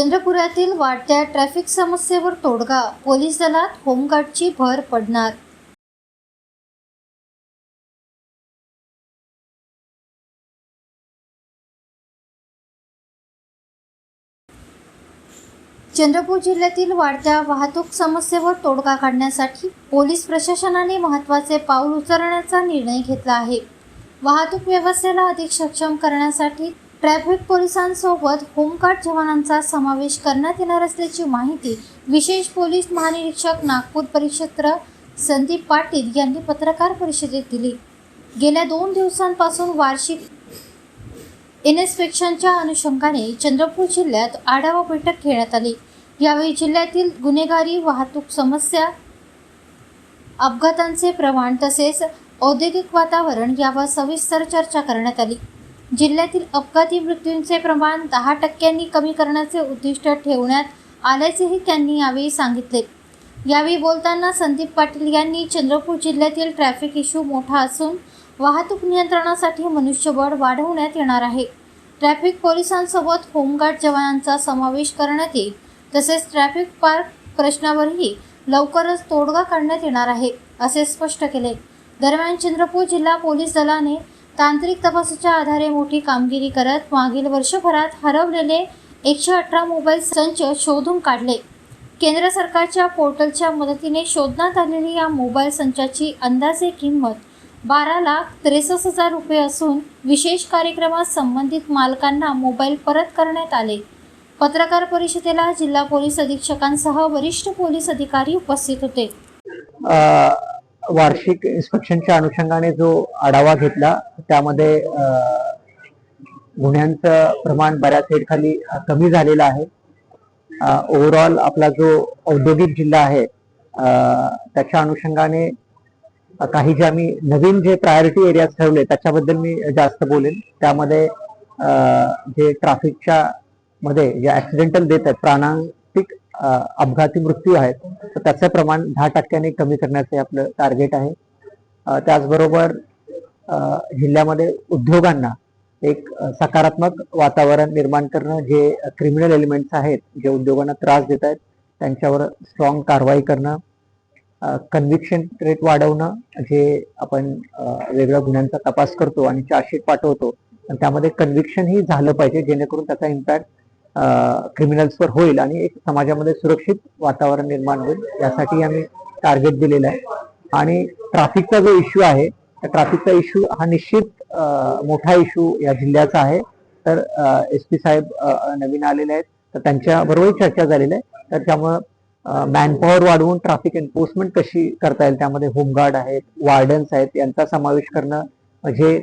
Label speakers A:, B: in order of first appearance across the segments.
A: चंद्रपुरातील वाढत्या ट्रॅफिक समस्येवर तोडगा, पोलीस दलात होमगार्डची भर पडणार. चंद्रपूर जिल्ह्यातील वाढत्या वाहतूक समस्येवर तोडगा काढण्यासाठी पोलीस प्रशासनाने महत्त्वाचे पाऊल उचलण्याचा निर्णय घेतला आहे. वाहतूक व्यवस्थेला अधिक सक्षम करण्यासाठी ट्रॅफिक पोलिसांसोबत होमगार्ड जवानांचा समावेश करण्यात येणार असल्याची माहिती विशेष पोलीस महानिरीक्षक नागपूर परिक्षेत्र संदीप पाटील यांनी पत्रकार परिषदेत दिली. गेल्या 2 दिवसांपासून वार्षिक इन्स्पेक्शनच्या अनुषंगाने चंद्रपूर जिल्ह्यात आढावा बैठक घेण्यात आली. यावेळी जिल्ह्यातील गुन्हेगारी, वाहतूक समस्या, अपघातांचे प्रमाण तसेच औद्योगिक वातावरण यावर सविस्तर चर्चा करण्यात आली. जिल्ह्यातील अपघाती मृत्यूंचे प्रमाण 10% कमी करण्याचे उद्दिष्ट ठेवण्यात आल्याचेही त्यांनी यावेळी सांगितले. यावेळी बोलताना संदीप पाटील यांनी चंद्रपूर जिल्ह्यातील ट्रॅफिक इश्यू मोठा असून वाहतूक नियंत्रणासाठी मनुष्यबळ वाढवण्यात येणार आहे. ट्रॅफिक पोलिसांसोबत होमगार्ड जवानांचा समावेश करण्यात येईल. तसेच ट्रॅफिक पार्क प्रश्नावरही लवकरच तोडगा काढण्यात येणार आहे, असे स्पष्ट केले. दरम्यान चंद्रपूर जिल्हा पोलीस दलाने तांत्रिक तपासाच्या आधारे मोठी कामगिरी करत मागील वर्षभरात हरवलेले 118 मोबाईल संच शोधून काढले. केंद्र सरकारच्या पोर्टलच्या मदतीने शोधण्यात आलेली या मोबाईल संचाची अंदाजे किंमत 12,63,000 रुपये असून विशेष कार्यक्रमात संबंधित मालकांना मोबाईल परत करण्यात आले. पत्रकार परिषदेला जिल्हा पोलीस अधीक्षकांसह वरिष्ठ पोलीस अधिकारी उपस्थित होते.
B: वार्षिक इन्स्पेक्शनच्या अनुषंगाने जो आढावा घेतला त्यामध्ये गुन्ह्यांचं प्रमाण बऱ्याच हेडखाली कमी झालेलं आहे. ओव्हरऑल आपला जो औद्योगिक जिल्हा आहे त्याच्या अनुषंगाने काही जे आम्ही नवीन जे प्रायोरिटी एरियाज ठरवले त्याच्याबद्दल मी जास्त बोलेन. त्यामध्ये जे ट्रॅफिकच्या मध्ये जे ऍक्सिडेंटल डेथ आहेत, प्राणांतिक अपघाती मृत्यू आहेत, तर त्याचं प्रमाण 10% कमी करण्याचे आपलं टार्गेट आहे. त्याचबरोबर जिल्ह्यामध्ये उद्योगांना एक सकारात्मक वातावरण निर्माण करणं, जे क्रिमिनल एलिमेंट्स आहेत जे उद्योगांना त्रास देत आहेत त्यांच्यावर स्ट्रॉंग कारवाई करणं, कन्व्हिक्शन रेट वाढवणं, जे आपण वेगळ्या गुन्ह्यांचा तपास करतो आणि चार्जशीट पाठवतो त्यामध्ये कन्व्हिक्शनही झालं पाहिजे, जेणेकरून त्याचा इम्पॅक्ट क्रिमिनल्सवर होईल आणि एक समाजामध्ये सुरक्षित वातावरण निर्माण होईल. यासाठी आम्ही टार्गेट दिलेलं आहे. आणि ट्रॅफिकचा जो इश्यू आहे त्या ट्रॅफिकचा इश्यू हा निश्चित मोठा इश्यू या जिल्ह्याचा आहे. तर SP साहेब नवीन आलेले आहेत, तर त्यांच्याबरोबरही चर्चा झालेली आहे. तर त्यामुळं मॅनपॉवर वाढवून ट्रॅफिक एन्फोर्समेंट कशी करता येईल, त्यामध्ये होमगार्ड आहेत, वार्डन्स आहेत, यांचा समावेश करणं, म्हणजे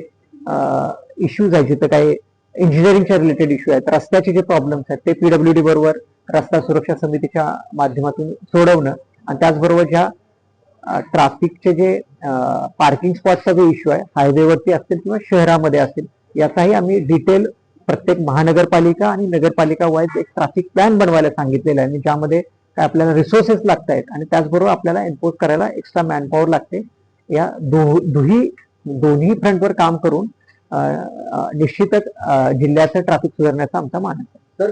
B: इश्यूज आहेत जिथं काही इंजिनिअरिंगच्या रिलेटेड इश्यू आहेत, रस्त्याचे जे प्रॉब्लेम्स आहेत ते PWD बरोबर रस्ता सुरक्षा समितीच्या माध्यमातून सोडवणं, आणि त्याचबरोबर ज्या ट्रॅफिकचे जे पार्किंग स्पॉटचा जो इश्यू आहे हायवेवरती असतील किंवा शहरामध्ये असतील, याचाही आम्ही डिटेल प्रत्येक महानगरपालिका आणि नगरपालिका वाईज एक ट्रॅफिक प्लॅन बनवायला सांगितलेला आहे, आणि ज्यामध्ये काय आपल्याला रिसोर्सेस लागत आहेत आणि त्याचबरोबर आपल्याला एन्फोर्स करायला एक्स्ट्रा मॅनपॉवर लागते. या दोन्ही फ्रंटवर काम करून निश्चितच जिल्ह्याचं ट्रॅफिक सुधारण्याचा आमचा मानस आहे.